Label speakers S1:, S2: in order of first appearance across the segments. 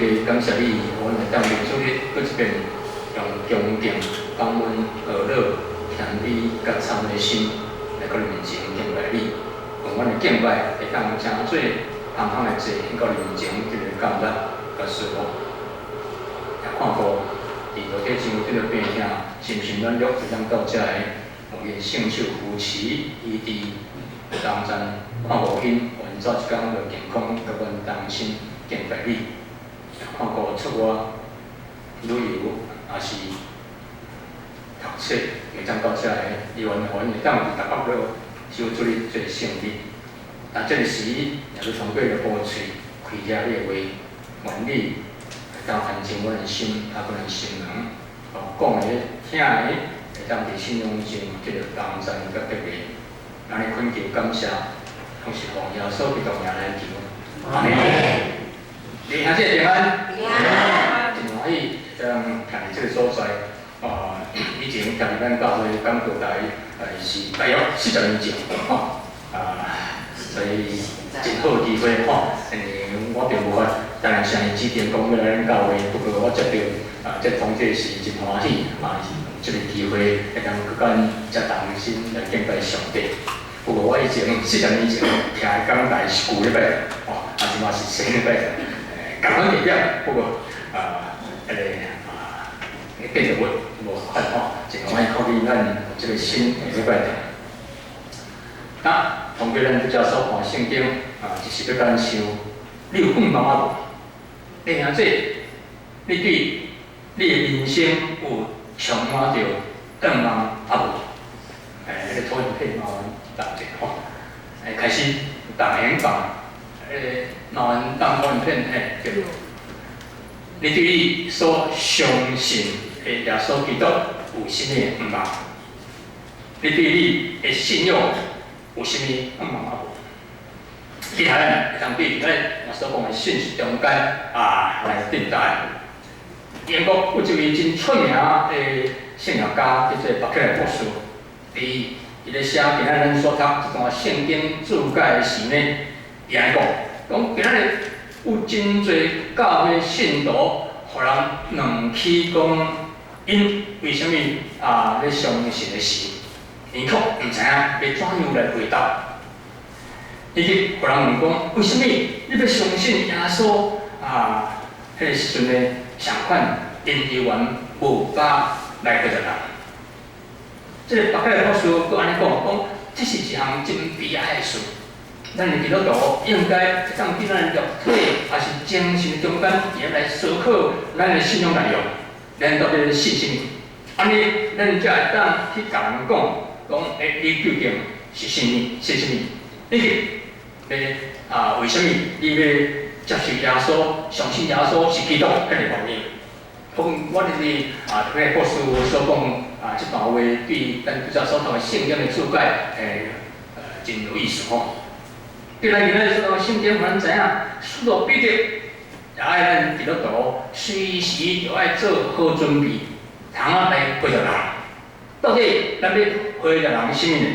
S1: 加感谢你，我来当面做你搁一遍用恭敬、感恩、和乐、谦卑、甲参的心来到你面前敬拜你。用阮的敬拜会当真做行行的做，到你面前这个感觉甲舒服。也看过伫落体上这个病兄心心软弱，会当到遮来，有因圣手扶持医治。当真看无因，阮早一天就健康，甲阮同心敬拜你。看过出外旅游，也是读册，会当到遮来，伊愿会当伫台北了守出你做胜利。但这个时，也是通过了宝喙开遮你的话，愿你会当安静阮的心，啊，阮的心灵，讲的、听的，会当伫信仰中得到当真甲得力。咱的恳求感谢，拢是奉耶稣基督名来求。阿门。弟兄姐平安。平安。真欢喜，看这个所在，以前踮伫咱教会讲道台，是大约40年前，所以真好机会我并无法当然向伊指定讲要来咱教会，不过我接到这通知是真欢喜，这个机会会当佮咱遮同心来敬拜上帝。不过我以前40年前听伊讲大是旧礼拜，也是嘛是新礼拜，共款地点，不过变得无法真欢喜考虑咱这个新礼拜堂。那通过咱不教所看圣经，就是要感受你有盼望啊无？弟兄姐，你对你的人生有充满着盼望啊无？迄个土壤配嘛，同者开始动形放，毛人当土壤片叫。你对你所相信的耶稣基督有甚物盼望？你对你的信仰有甚物盼望啊无？接下来会当对咱所讲的信息中间来对待。英国有一位真出名的信仰家，叫做巴克莱博士。伊咧写今仔咱所读这段圣经注解时呢，伊安讲今仔日有真侪教会信徒，互人两起讲，因为什么咧相信的事，因可毋知影要怎样来回答。以及互人问讲，为什么你要相信耶稣迄个时阵呢？相款因由员无法来回答人。这个巴克莱博士佮安尼讲，这是一项真悲哀的事。咱的基督徒应该当伫咱肉体也是精神中间，也来思考咱的信仰内容，咱到底信什么？安尼，咱才会当去甲人讲，你究竟是什么？是什么？以及为什么你要接受耶稣、相信耶稣是基督迄个原因？我就是巴克莱博士所讲这段话对咱比较所读的圣经的注解，真有意思吼。对咱今仔所读圣经，互咱知影，使徒彼得也爱咱基督徒随时就爱做好准备，通来回答人。到底咱要回答人什么呢？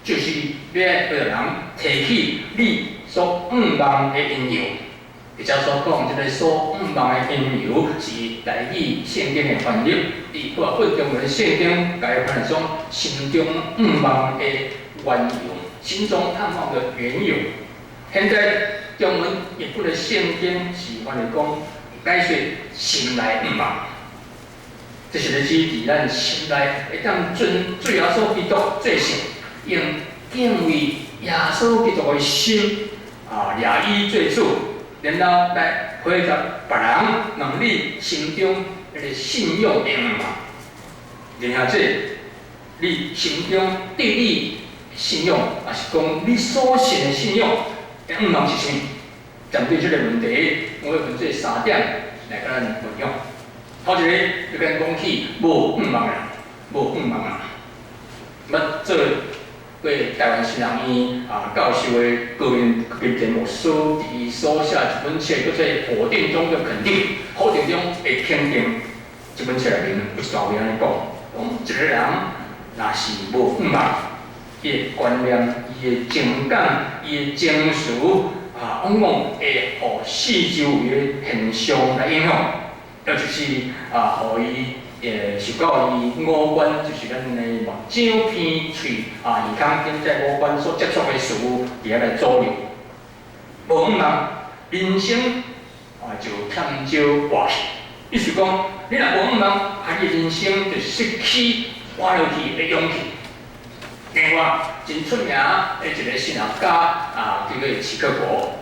S1: 就是要回答人提起你所望的因由。比较所讲，这个所望的因由是来自圣经的翻译，伊或中文圣经改翻译成心中望的缘由，心中盼望的缘由。现在中文译本的圣经是翻译讲解说心内望，这是咧指伫咱心内会当尊耶稣基督做神，用敬畏耶稣基督的心掠伊做主。然后来回答别人问你心中迄个信仰的愿望。然后你心中对你信仰，也是讲你所信的信仰的愿望是啥物？针对这个问题，我要分做3点来甲咱分享。头一个就跟讲起无愿望人，无愿望人，要做为台湾新人院教授的高金田牧师，伫所写一本册，叫做《否定中的肯定》，否定中的肯定。这本册内面有一段话安尼讲，一个人若是无愿望，伊的观念、伊的情感、伊的情绪，往往会互四周围现象来影响，尤其是互伊受到伊五官，就是咱的目睭、鼻、喙耳孔等这五官所接触的事物，伫遐来左右。无毋通人生就欠少活气，意思讲，你若无毋通，你人生就失去活落去的勇气。另外，真出名的一个神学家叫做齐克果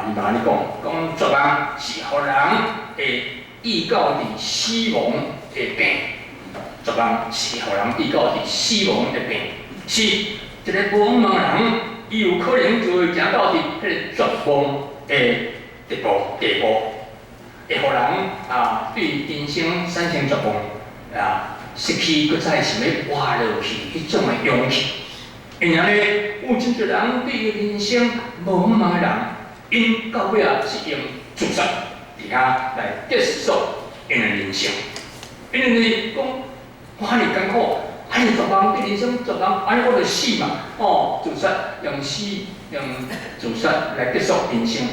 S1: 伊嘛安尼讲绝望是互人会预告伫死亡的病，绝望是互人预告伫死亡的病，是一个无茫的人，伊有可能就会行到伫迄个绝望的地步，会互人对人生产生绝望失去搁再想要活落去迄种的勇气。因安尼，有真侪人对于人生无茫的人，因到尾是用自杀伫遐来结束因的人生。因为你讲我遐尼艰苦，遐尼绝望，对人生绝望，安尼我就死嘛。自杀用自杀来结束人生。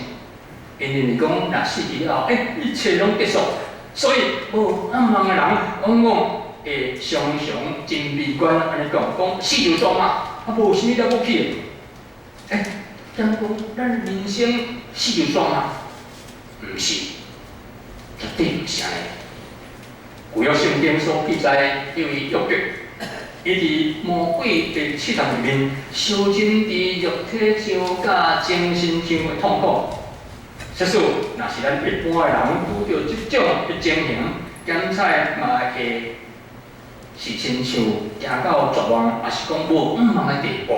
S1: 因为你讲若死去了后，一切拢结束，所以无茫茫的人往往会常常真悲观安尼讲死就爽嘛。无啥物了不起的，讲咱人生死就爽啊？毋是，绝对毋是安尼。旧约圣经所记载，因为约伯，伊伫魔鬼的试探里面，受尽伫肉体上甲精神上的痛苦。实属若是咱一般的人拄着即种的情形，检采嘛会。是亲像行到绝望，也是讲无茫的地步。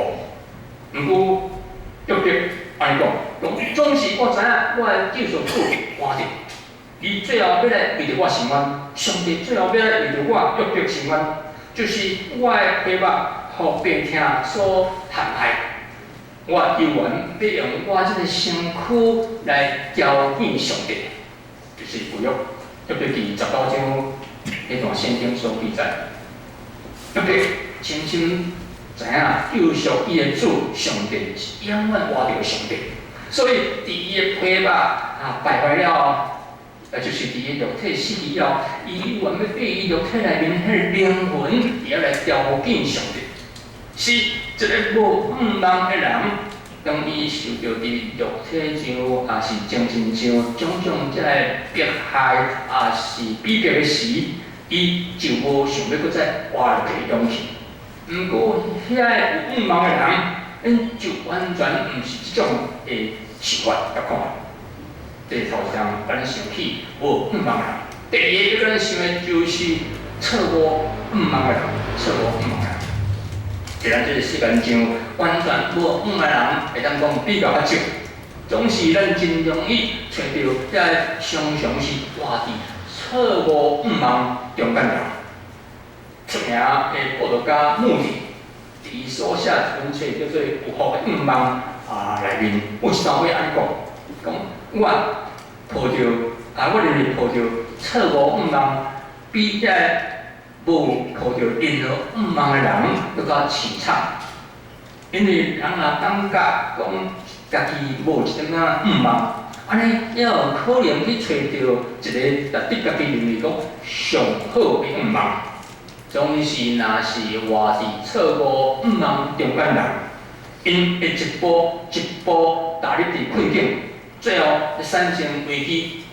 S1: 毋过，约伯安尼讲总是我知影我的救赎主活着，伊最后要来为着我伸冤，上帝最后要来为着我约伯伸冤，就是我的皮肉互病痛所陷害，我犹原要用我这个身躯来交见上帝，就是旧约约伯记19章迄段圣经所记载。约伯深深知影救赎伊的主上帝是永远活着的上帝，所以伫伊的皮肉败坏了，就是伫伊肉体死去了，伊原要对伊肉体内面迄个灵魂，也来交见上帝。是一个无茫的人，当伊受到伫肉体上，也是精神上种种这个迫害，也是逼迫的时。伊就无想要搁再活落去的勇气。毋过，遐个有茫的人，因就完全毋是即种的想法甲看法。第头一项，咱想起无茫人；第二个，咱想的就是错误茫的人，错误茫人。既然这个世间上完全无茫的人，会当讲比较较少，总是咱真容易找到遐常常是活伫错误茫中间人。出名的报道家穆迪，伫伊所写一本册叫做《有福的茫》内面有一段话安尼讲，我抱着我认为抱着错误茫，比遮无抱着任何茫的人更较凄惨。因为人若感觉讲家己无一点仔茫，安尼也有可能去找到一个值得家己认为讲上好的茫。总是若是活伫错误茫中间人，因会一步一步踏入伫困境，最后会产生危机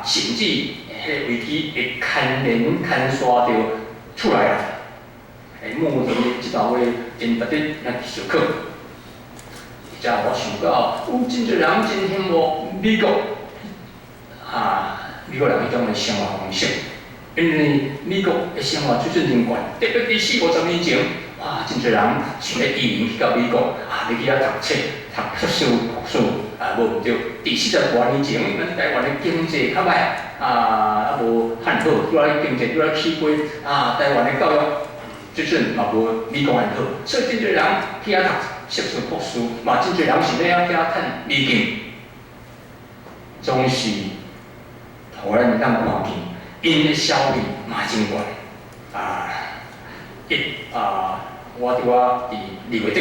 S1: 甚至迄个危机会牵刷着出来啦。目前即段话真值得咱思考。而且我想到有真侪人真羡慕美国美国人迄种的生活方式。因为美国的生活水准真悬，特别伫40-50年前，真侪人想要移民去到美国，要去遐读册、读硕士、博士，无毋对。伫40多年前，咱台湾的经济较歹，无汉好，拄仔经济拄仔起飞，台湾的教育水准嘛无美国安好，所以真侪人去遐读硕士、博士，嘛真侪人想要去遐趁美金，总是互咱当看见。因的消费嘛真悬，我伫2月底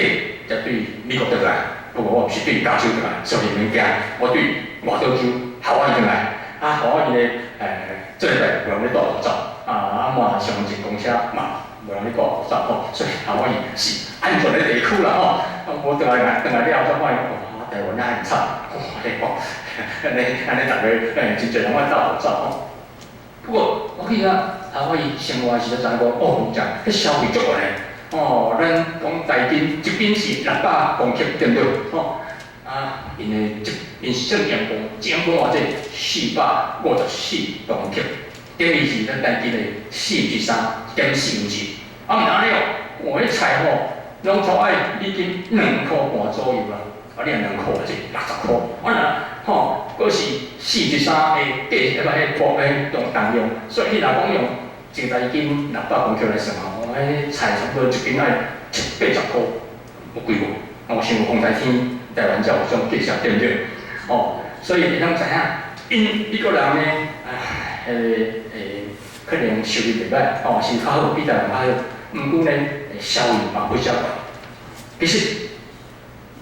S1: 才对美国倒来，不过我毋是对加州转来，所以免惊，我对外岛州夏威夷转来。夏威夷咧，做礼拜无人咧戴口罩，满上一公车嘛，无人咧戴口罩吼，所以夏威夷是安全的地区啦吼。我转来了，才发现，哇，台湾哪很惨，哇，安尼大家真侪人爱戴口罩吼。不过我去夏威夷生活的时候，知影讲，哦，讲迄消费足悬嘞。哦，咱讲台斤一斤是600公克，对不对？哦，因是正阳光，正光偌济454公克，等于是咱台斤的43.41%。毋然了，我迄菜吼，拢粗爱已经2块半左右啦。你2块即60块，吼，佫是43的价，迄用重用，所以你若讲用一台斤600公克来算吼。迄菜差不多一斤爱70-80块，有贵无？我想风台天台湾才有这种计算，对不对？哦，所以你通知影，美国人呢，可能收入袂歹，哦，是较好比台湾较好，毋过呢，消费嘛不少。其实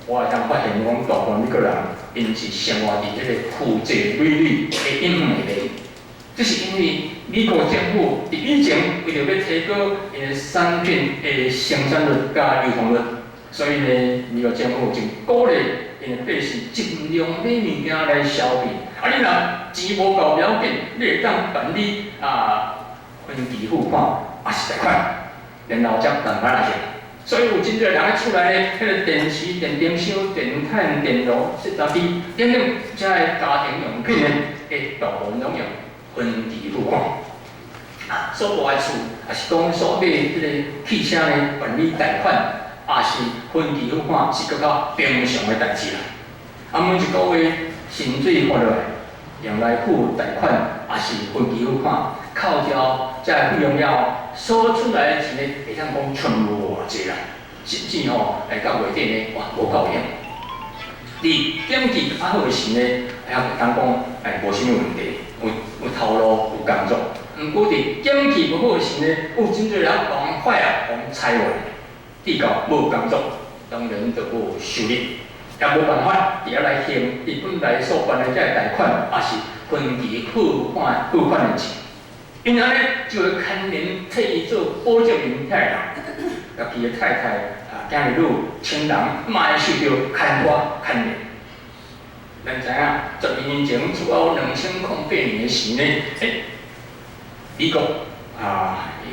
S1: 我会当发现讲，大部分美国人因是生活伫迄个负债利率的阴影内面。这是因为美国政府伫以前为着要提高因产品的生产率甲流通率，所以呢，美国政府就鼓励因的百姓尽量买物件来消费。你若钱无够了紧，你会当办理分期付款，也是贷款，然后才慢慢来还。所以有真侪人出来呢，迄个电池、电冰箱、电炭、电炉、洗衫机等等，遮个家庭用品呢，大部分拢用分期付款。所住的厝，也是讲所买迄个汽车呢，办理贷款，也是分期付款，是搁较平常的代志啦。每一个月薪水发落来，用来付贷款，也是分期付款，扣掉这费用了，所出来的钱呢，会当讲剩无偌济啦，甚至吼来到月底呢，哇，无够用。伫经济较好的时呢，会当讲无啥物问题。有头路，有工作。毋过伫经济不好的时呢，有真侪人往坏啊，往裁员，地到无工作，当然就无收入，也无办法伫遐来还伊本来所办的这贷款，也是分期付款的钱。因安尼就会牵连替伊做保证人太人，家己的太太囝儿女、亲人，嘛会受到牵拖牵连。咱知影，12年前，主要2008年的时呢，美国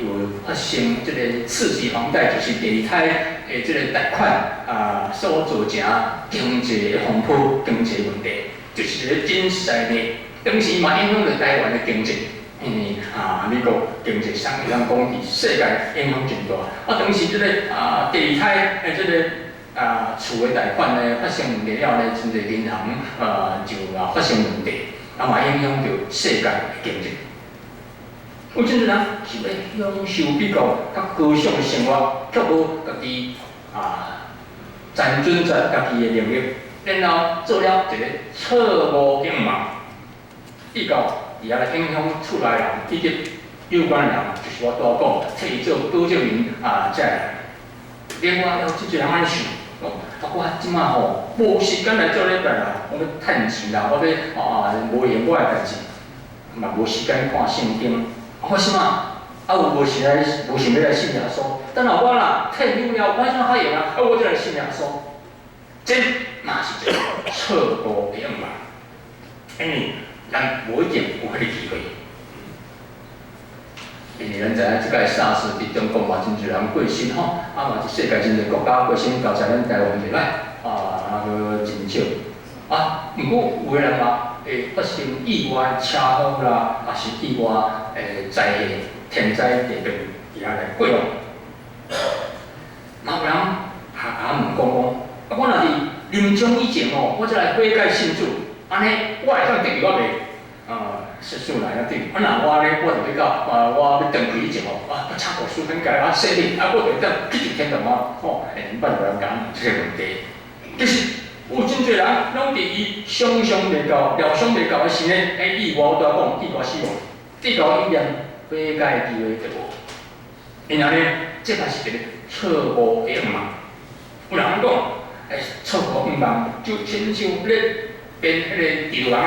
S1: 有发生这个刺激房贷，就是第二胎的这个贷款所造成经济的风波、经济问题，就是一个真实在的，当时嘛影响到台湾的经济。因为美国经济上会当讲伫世界影响真大。当时这个第二胎的这个厝的贷款呢发生问题了呢，真侪银行就发生问题，嘛影响到世界的经济。有真侪人是要享受比较高尚的生活，却无家己赚准在家己的能力，然后做了一个错误隐瞒，比较伫遐来影响厝内人以及有关人，就是我拄讲，替伊做保证人遮个。另外有真侪人安尼想。我即摆吼无时间来做礼拜啦，我要趁钱啦，我要无闲我的代志，嘛无时间看圣经。为什么？有无想要来信耶稣？等下我啦退休了，我怎还用啊？我就来信耶稣。这嘛是一个错误的隐瞒，因为咱无一定有迄个机会。因为咱知影即个 SARS 伫中国嘛真侪人过身吼，嘛是世界真侪国家过身，交在咱台湾袂歹，真少。毋过有个人嘛会发生意外车祸啦，也是意外灾害、天灾地变伫遐来过咯。嘛有人问讲，我若是临终以前吼，我才来悔改信主，安尼我会当得到我袂？是数来啊对，那我咧，我就要到我要登记以前吼，插个书分解设立，我就当去天堂吼，捌有人讲这个问题。其实有真侪人拢伫伊伤未到、疗伤未到的时呢，意外我拄讲意外死亡，这个医院悔改的机会就无。然后呢，这嘛是一个错误的隐瞒。有人讲，错误毋茫，就亲像咧编迄个地图网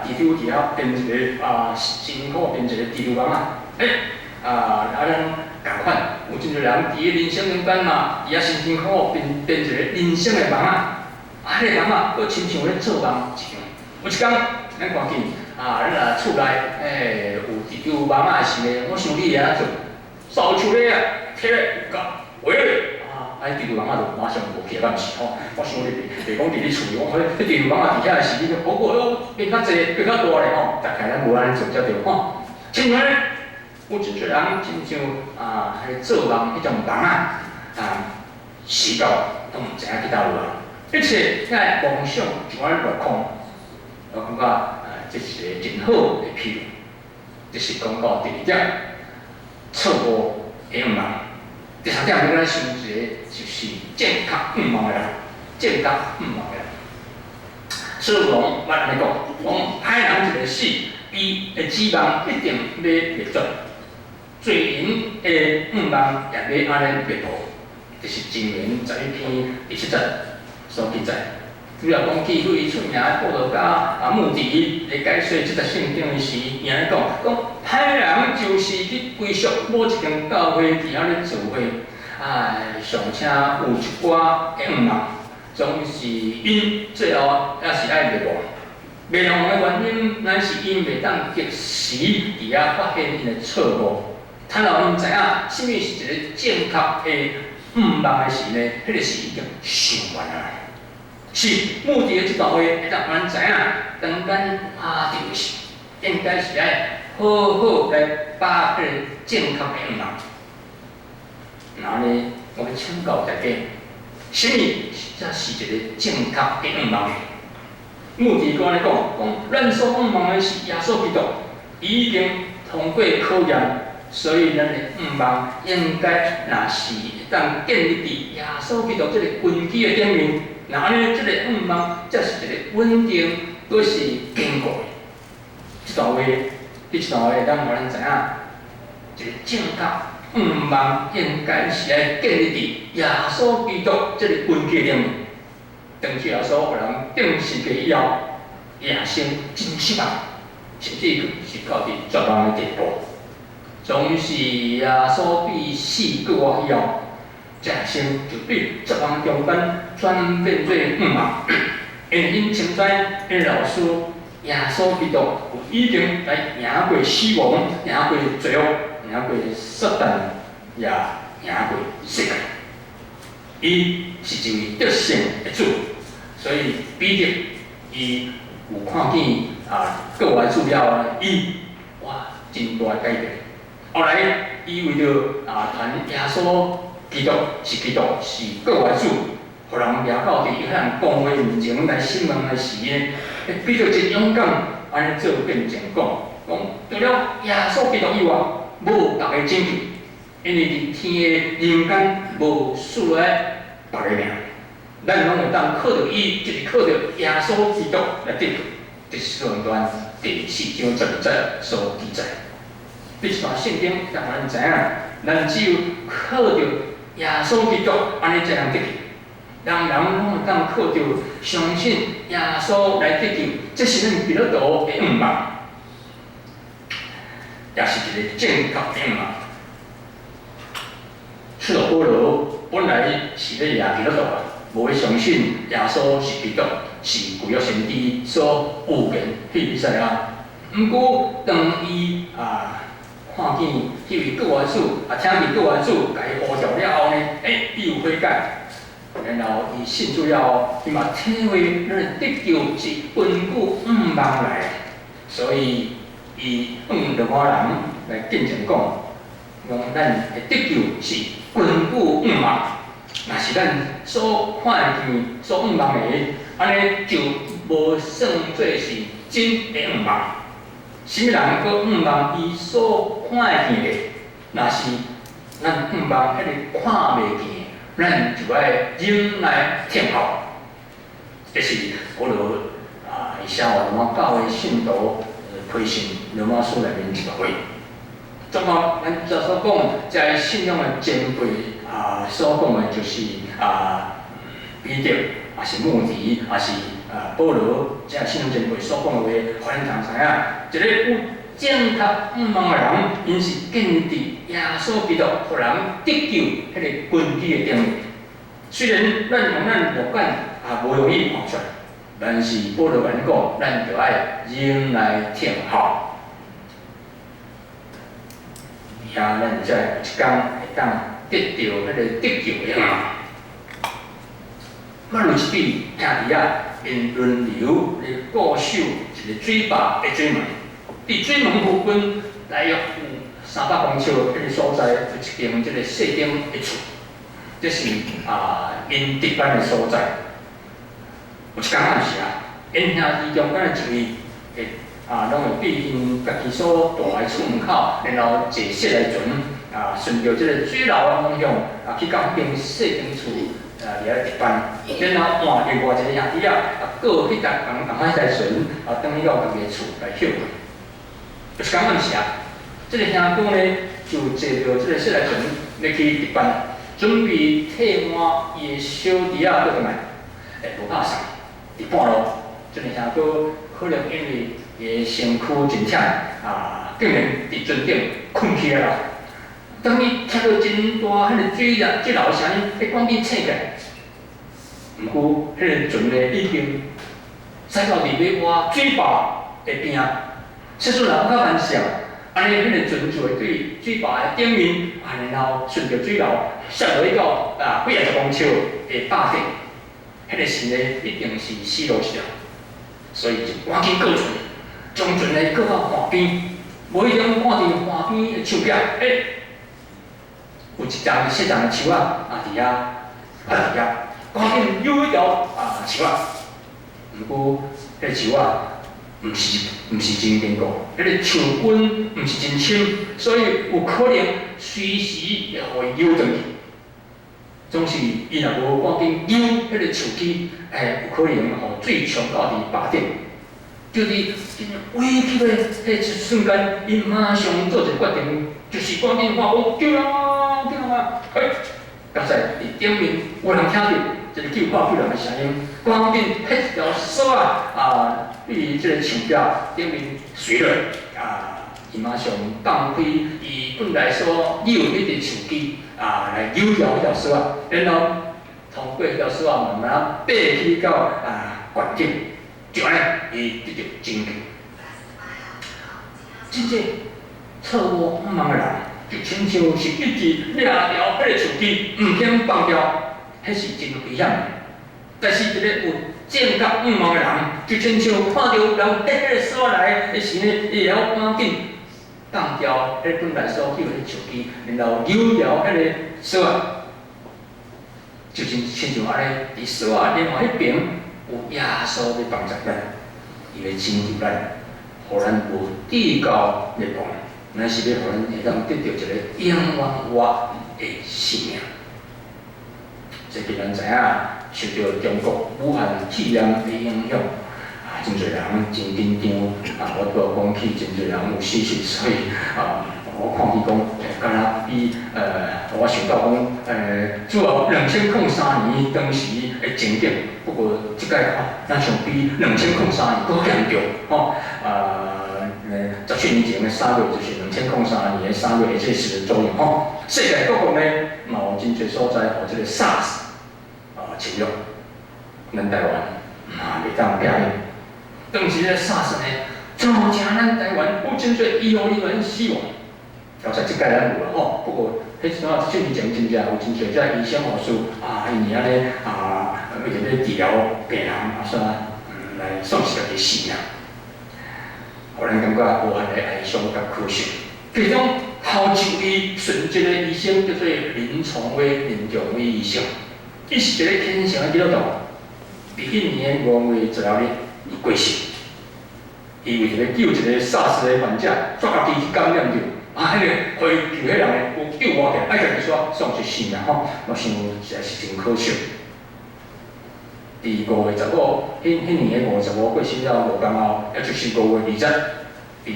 S1: 地图伫遐编一个辛苦编一个地图网咱共款，有真侪人伫个人生中间嘛，伊辛辛苦苦编一个人生的网迄个网佫亲像咧做梦一样。有一天，咱看见咱若厝内有地图网的时咧，我想你会安怎做？扫出来摕来画咧。地图网就马上无去，敢毋是吼？我想你袂讲伫你厝里，我迄地图网伫遐是你不过变较济，变较大咧吼。大概咱无安尼做才对吼。亲像咧，有真侪人亲像迄做梦迄种梦死到都毋知影去倒落，一切遐梦想就安尼落空。我感觉这是一个真好的譬如，就是讲到第二点，错误的梦。第三点，咱想一个就是正确毋茫的人，正确毋茫的人。所以讲，我安尼讲，歹人一个死，伊的指望一定要灭绝，罪人的毋茫也要安尼灭亡。这是箴言11篇第7节所记载。主要讲基于出名的报道家穆迪来解说这个圣经时，伊安尼讲歹人就是去归属某一间教会伫遐咧做伙，上请有一寡的毋茫，总是因最后也是爱灭亡。灭亡的原因，乃是因袂当及时伫遐发现因的错误，趁后因知影啥物是一个正确的毋茫的时呢，迄个是已经上完啊。是目的的这段话，会当咱知影，当咱就是应该是爱好好来把迄个正确的毋茫。然后呢，我要请教大家，啥物才是一个正确的毋茫？目的我来讲，咱所毋茫的是耶稣基督，伊已经通过考验，所以咱的毋茫应该若是会当建立伫耶稣基督这个根基的顶面。然后呢，这个毋茫才是一个稳定，都是坚固的。这段话，咱互咱知影，一个正确毋茫应该是爱建立伫耶稣基督这个根基顶面。当主耶稣互人定世界以后，耶稣真失望，甚至是到伫绝望的地步。总是耶稣被死过以后。这生就对绝望中间转变做毋茫，因为因清知因老师耶稣基督有已经来赢过死亡，赢过罪恶，赢过撒旦，也赢过世界。伊是一位得胜的主，所以彼得伊有看见国外资料，伊真大改变。后来伊为着传耶稣。基督是基督，是国外主，互人抓到伫迄项讲话面前来审问的时呢，彼得真勇敢，安尼做变成讲，除了耶稣基督以外，无别个拯救，因为伫天的人间无属来别个名，咱拢会当靠着伊，就是靠着耶稣基督来得救。这是使徒传第4章12节所记载。这段圣经让咱知影，咱只有靠着耶稣基督安尼才能得救，人拢会当靠着相信耶稣来得救，这是咱基督徒的毋茫，也是一个正确的毋茫。使徒保罗本来是咧亚基督徒无相信耶稣是基督，是旧约先知所预言迄以赛亚。毋过当伊看见迄位国外主，听见国外主甲伊呼召了后呢，伊有悔改，然后伊信主了后，伊嘛体会咱得救是根据毋茫来的，所以伊着我人来见证讲，咱的得救是根据毋茫，若是咱所看见、所毋茫的，安尼就无算做是真的毋茫。什么人佫毋茫伊所看见的？若是咱毋茫迄个看袂见，咱就爱忍耐听候。这是保罗伊写话罗马教会信徒推信罗马书内面一段话。综合咱所讲，在信仰的珍贵所讲的就是彼得，也是穆迪，也是保罗，即个信仰前辈所讲的话，互咱通知影，一个有正确五望的人，因是建立耶稣基督，互人得救迄个根基的定义。虽然咱用咱目眼也无容易看出来，但是保罗甲咱讲，咱就爱忍耐听候，遐咱才有一天会当得到迄个得救的啊。马路一比兄弟啊，因轮流来固守一个水坝的水门，伫水门附近大约有300公尺迄个所在，有一间即个细间的厝，这是因值班的所在。有一天暗时啊，因兄弟中间的一位会拢会对因家己所住的厝门口，然后坐雪来船顺着即个水流的方向去到迄间细间厝。伫遐值班，然后换另外一个兄弟过迄台迄台船，等去到家己的厝来休困。就是刚暗时啊，这个兄弟呢就坐着这个小台船要去值班，准备替换伊的小弟倒转来，无拍送。伫半路，这个兄弟可能因为伊的身躯真忝竟然伫船顶困起来了。当伊听到真大迄个水流的声音，赶紧醒起来。毋过，迄个船呢已经驶到伫要挖水坝的边啊。小船人较难想，安尼迄个船就会对水坝的顶面然后顺着水流摔落去到80公尺的坝顶，迄个时呢一定是死路一条，所以就赶紧过船，将船呢过到岸边，无意中看到岸边的树壁，有一丛细丛的树伫遐伫遐，赶紧扭一条树毋过，迄个树毋是真坚固，迄个树根毋是真深，所以有可能随时会互伊扭转去。总是伊若无赶紧扭迄个树枝，有可能互水冲到伫坝顶。就是真危急的迄一瞬间，伊马上做一个决定，就是赶紧喊我救人啊！救人啊！刚才伫顶面有人听到一个救人的声音，赶紧迄条绳对即个墙壁顶面垂落伊马上放开伊本来所扭迄个树枝来扭掉迄条绳然后通过迄条绳慢慢爬去到悬顶。就安尼，伊得到拯救。真正错误5万个人，就亲像是一直掠条迄个树枝，毋肯放掉，迄是真危险的。但是一个有正确5万个人，就亲像看到人迄个绳来的时呢，伊会晓赶紧放掉迄本来所扭的树枝，然后扭掉迄个绳，就亲像安尼，伫绳另外一边。有耶稣要帮助咱，伊要拯救咱，互咱无至高灭亡，乃是要互咱会当得到一个永远活的生命。这个咱知影，受到中国武汉肺炎的影响，真侪人真紧张，我都讲起真侪人有死去，所以我看伊讲，敢若比我想到讲，主要2003年当时的情景，不过即届咱想比2003年更严重17年前的3月就是2003年的3月，这是左右世界各国呢，嘛有真侪所在，互即个 SARS 侵略，咱台湾袂当避免。当时个 SARS 呢，造成咱台湾有真侪医护人员死亡。调查即届咱有啦不过迄17年前真正有真侪遮医生护士因为安尼为着要治疗病人来丧失家己性命，互咱感觉无限的哀伤甲可惜。其中头一位顺职的医生叫做林崇威医生，伊是一个虔诚的基督徒，伫迄年的5月16日伊过世。伊为着要救一个 SARS 的患者，煞家己感染着。迄个互伊救迄人有救活起来，家己煞丧失性命我想实在是真可惜。伫5月15，迄年的5月15过世了无共后，也就是5月20，伫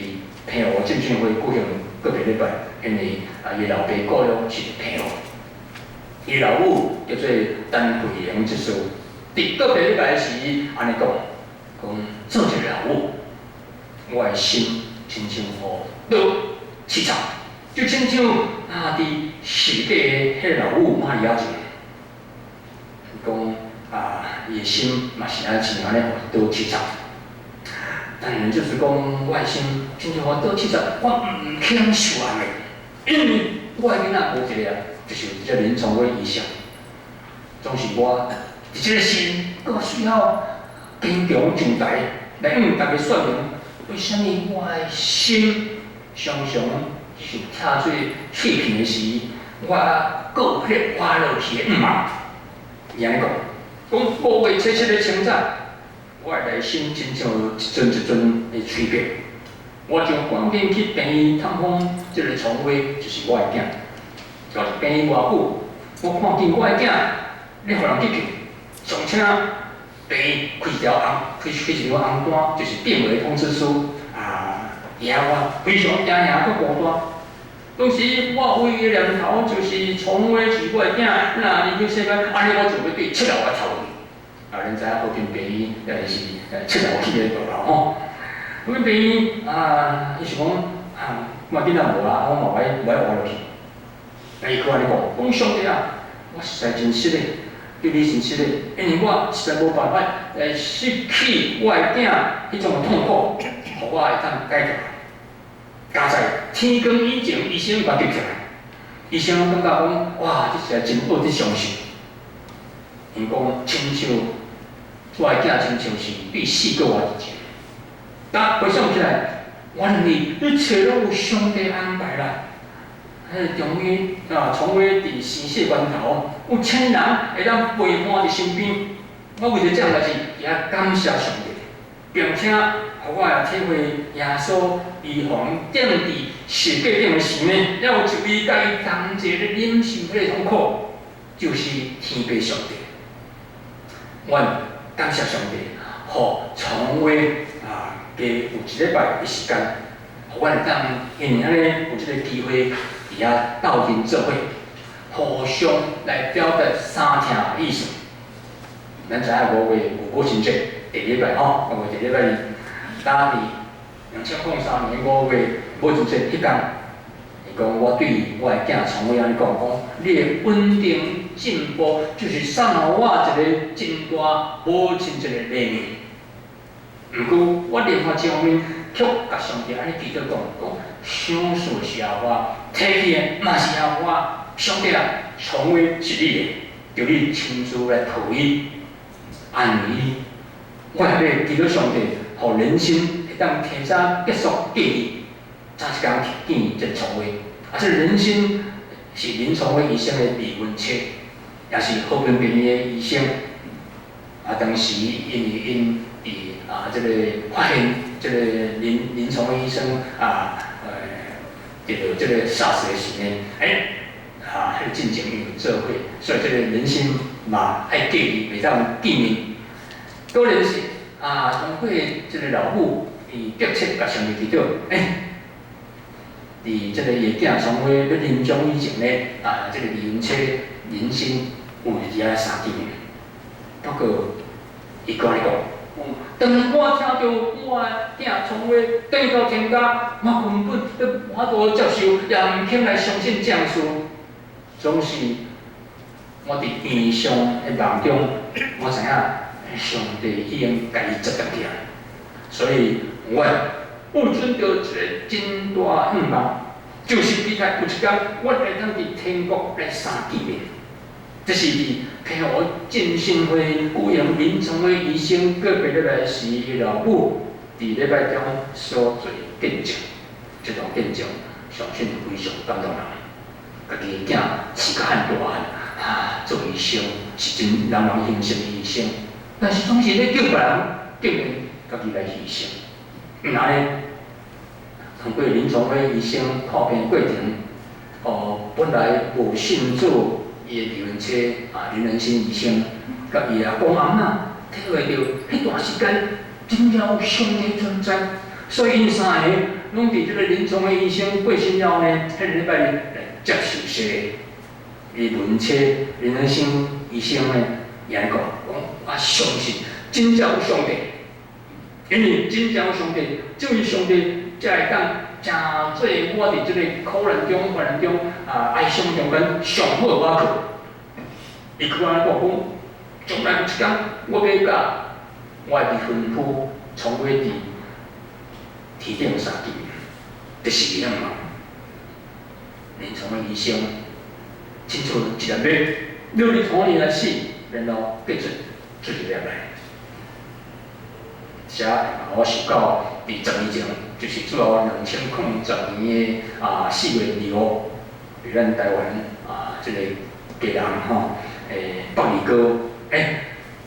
S1: 平湖浸信会举行个别礼拜，因为伊老爸过了是平湖，伊老母叫做陈慧玲执事，伫告别礼拜时，安尼讲，做一个老母，我的心亲像落市场，就亲像伫世界的迄个老母玛利亚一样，讲伊的心嘛是像安尼落市场。但就是讲，我的心亲像落市场，我唔肯受安尼，因为我的囡仔无一个，就是有这林崇威医生，总是我伫这个心，佫需要坚强上台来向大家说明，为什么我的心常常是插做碎片的时，我佫有迄个滑落去的嘛？伊安尼讲无话切切的称赞，我的内心亲像一阵一阵的吹表。我就赶紧去病院探访这个崇威，就是我的囝。到病院偌久，我看见我的囝咧互人急救，上请病院开一条红单，就是病危通知书也我非常惊讶佫孤单。当时我唯一的念头就是崇威是我的囝，那离开世界，安尼我就要对7楼我头去。恁知影和平病院是7楼去的大楼吼。和平病院伊是讲我囡仔无我嘛不爱活落去。伊佫安尼讲上帝我实在真失礼，对你真失礼，因为我实在无办法失去我的囝迄种痛苦，互我会当解决。加在天光以前，医生把救起来，医生感觉讲哇，这实在真恶之伤心。因讲亲像我的囝亲像是比死佫活以前。但回想起来，我认为一切拢有上帝安排啦。终于崇威伫生死关头，有亲人会当陪伴伫身边。我为着这样代志，也感谢上帝，并且互我也体会耶稣预防定伫世界顶的时呢，还有一位甲伊同齐咧忍受迄个痛苦，就是天父上帝。我感谢上帝，互崇威加有一礼拜的时间，互阮会当因为安尼有即个机会，伫遐斗阵做伙，互相来表达三听的意思。咱知影5月有母亲节，第礼拜吼，5月第礼拜二，当伫2003年5月母亲节迄天，伊讲我对我的囝崇威安尼讲，你的稳定进步，就是送互我一个真大母亲节的礼物。毋过，我另外一方面却甲上帝安尼祈祷讲，想事是后我，提起的嘛是后我。上帝崇威是你的，就你亲自来抱伊，安慰伊。我也要祈祷上帝，互人生会当提早结束记忆，早一天见这崇威。这人生是林崇威医生的离婚册，也是和平病院的医生。当时因为因这个发现这个林崇威医生这个SARS的时呢，迄个进前因有做伙，所以这个人生嘛爱记忆，袂当纪念。果然是通过这个老母，伊迫切甲上帝祈祷，伫这个伊的囝崇威要临终以前呢，这个离婚册人生有伫遐3几年，不过伊讲咧讲。当我听到我的囝崇威转到天家，我根本无法度接受，也毋肯来相信这样事。总是我伫异乡的梦中，我知影上帝已经甲伊接得起来，所以我有存着一个真大愿望，就是期待有一天我会当伫天国来相见面。这是伫配合进信会古营林崇威医生告别礼拜时，伊老母伫礼拜中所做见证，这段见证相信非常感动人。家己的囝是个汉大汉，做医生是真人人欣赏的医生，但是总是咧叫别人竟然家己来牺牲。安尼通过林崇威医生破病过程，本来无信主。伊的离婚册林仁新医生，甲伊阿公阿嬷体会到迄段时间真正有上帝存在，所以因三个拢伫这个临终的医生过身了呢，迄个礼拜日来接受洗。离婚册林仁新医生呢，伊安讲啊，相信真正有上帝，因为真正有上帝，只有上帝才会当真做我伫即个苦难中、患难中哀伤中间上好的瓦靠。伊去安尼讲，将来有一天，我要甲我的吩咐从尾伫天顶相见，就是伊样嘛。临床的医生清楚一粒码，6日同年来死，然后结出一粒来。写我想到伫10年前，就是主要2010年的4月2号，伫咱台湾即个家人吼，北二哥，迄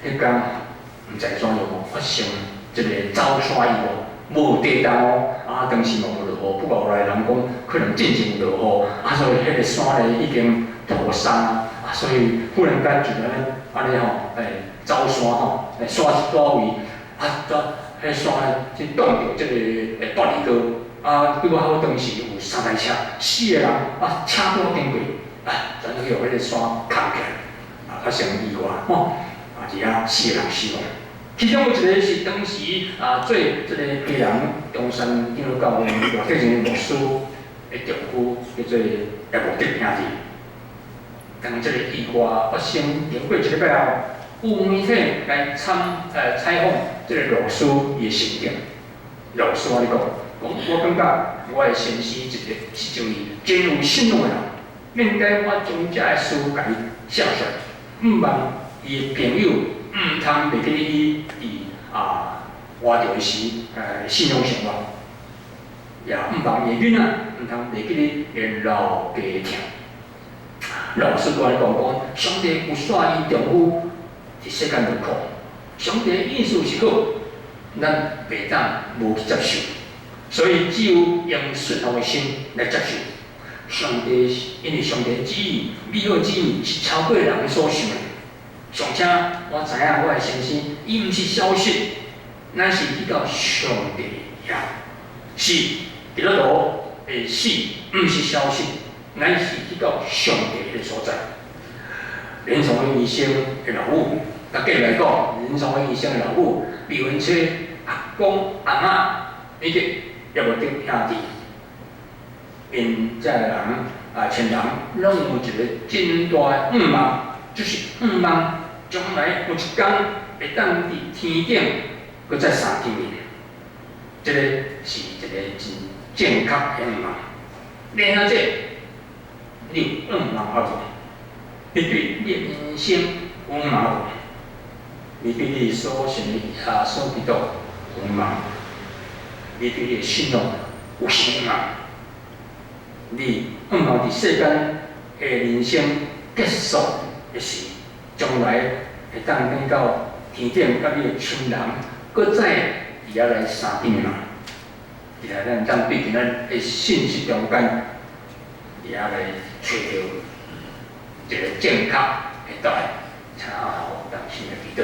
S1: 天毋知怎样发生即个走山意外，无地动当时嘛无落雨，不过后来人讲可能进前有落雨，所以迄个山咧已经脱山所以忽然间就安尼走山山一大位迄山去挡着即个北二哥结果好当时有3台车，4个人车多经过全去互迄个山扛起来发生意外而且4个人死亡。其中有一个是当时做即个家人中山长老教会偌济年牧师的丈夫，叫做叶无德兄弟。当即个意外发生经过1礼拜后，有媒体来采访即个老师伊的心境。老师安尼讲，我感觉我的先生是一位真有信用的人，免该我将这个事甲伊写出来，毋望伊的朋友毋通袂记伊活着时信用生活，也毋望伊的囡仔毋通袂记你的老家庭。老师跟我讲，上帝有煞伊丈夫伫世间落苦，上帝的意思是好，咱袂当无去接受，所以只有用顺服的心来接受。上帝因为上帝的旨意、美好旨意是超过人所想的。上且我知影我的先生，伊毋是消息，乃是去到上帝遐，是基督徒的死，毋是消息。乃是去到上帝的所在。临床的医生的老母，甲继续来讲，临床的医生的老母，比阮妻阿公阿嬷以及叶无德兄弟，因这人全人拢有一个真大的愿望，就是愿望将来有一天会当伫天顶，搁再相见面。这个是一个真正确的愿望。然后你有愿望无？你对你的人生有愿望无？你对你所信的所祈祷有愿望？你对你的信仰有啥愿望？你愿望伫世间的人生结束的时，将来会当等到天顶，甲你的亲人搁再伫遐来相见嘛？伫遐咱当对咱的信息中间。也来找到一个正确的答案，请好当心的祈祷。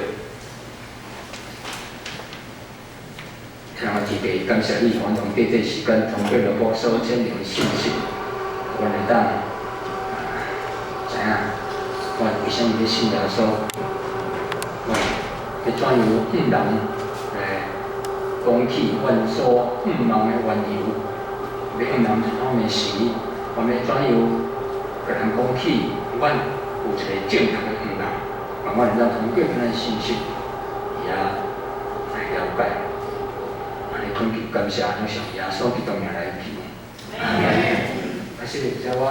S1: 听我提备，感谢你，我用对这时间通过了我所整理的信息，我会当知影我为什么要信耶稣，我会怎样向人讲起阮所愿望的缘由，要向人一方面时。我们怎样甲人讲起，阮有一个正确的愿望，我能够通过咱的信息，也来了解。安尼恳求感谢，向上耶稣基督名来祈。阿门。啊，谢谢我。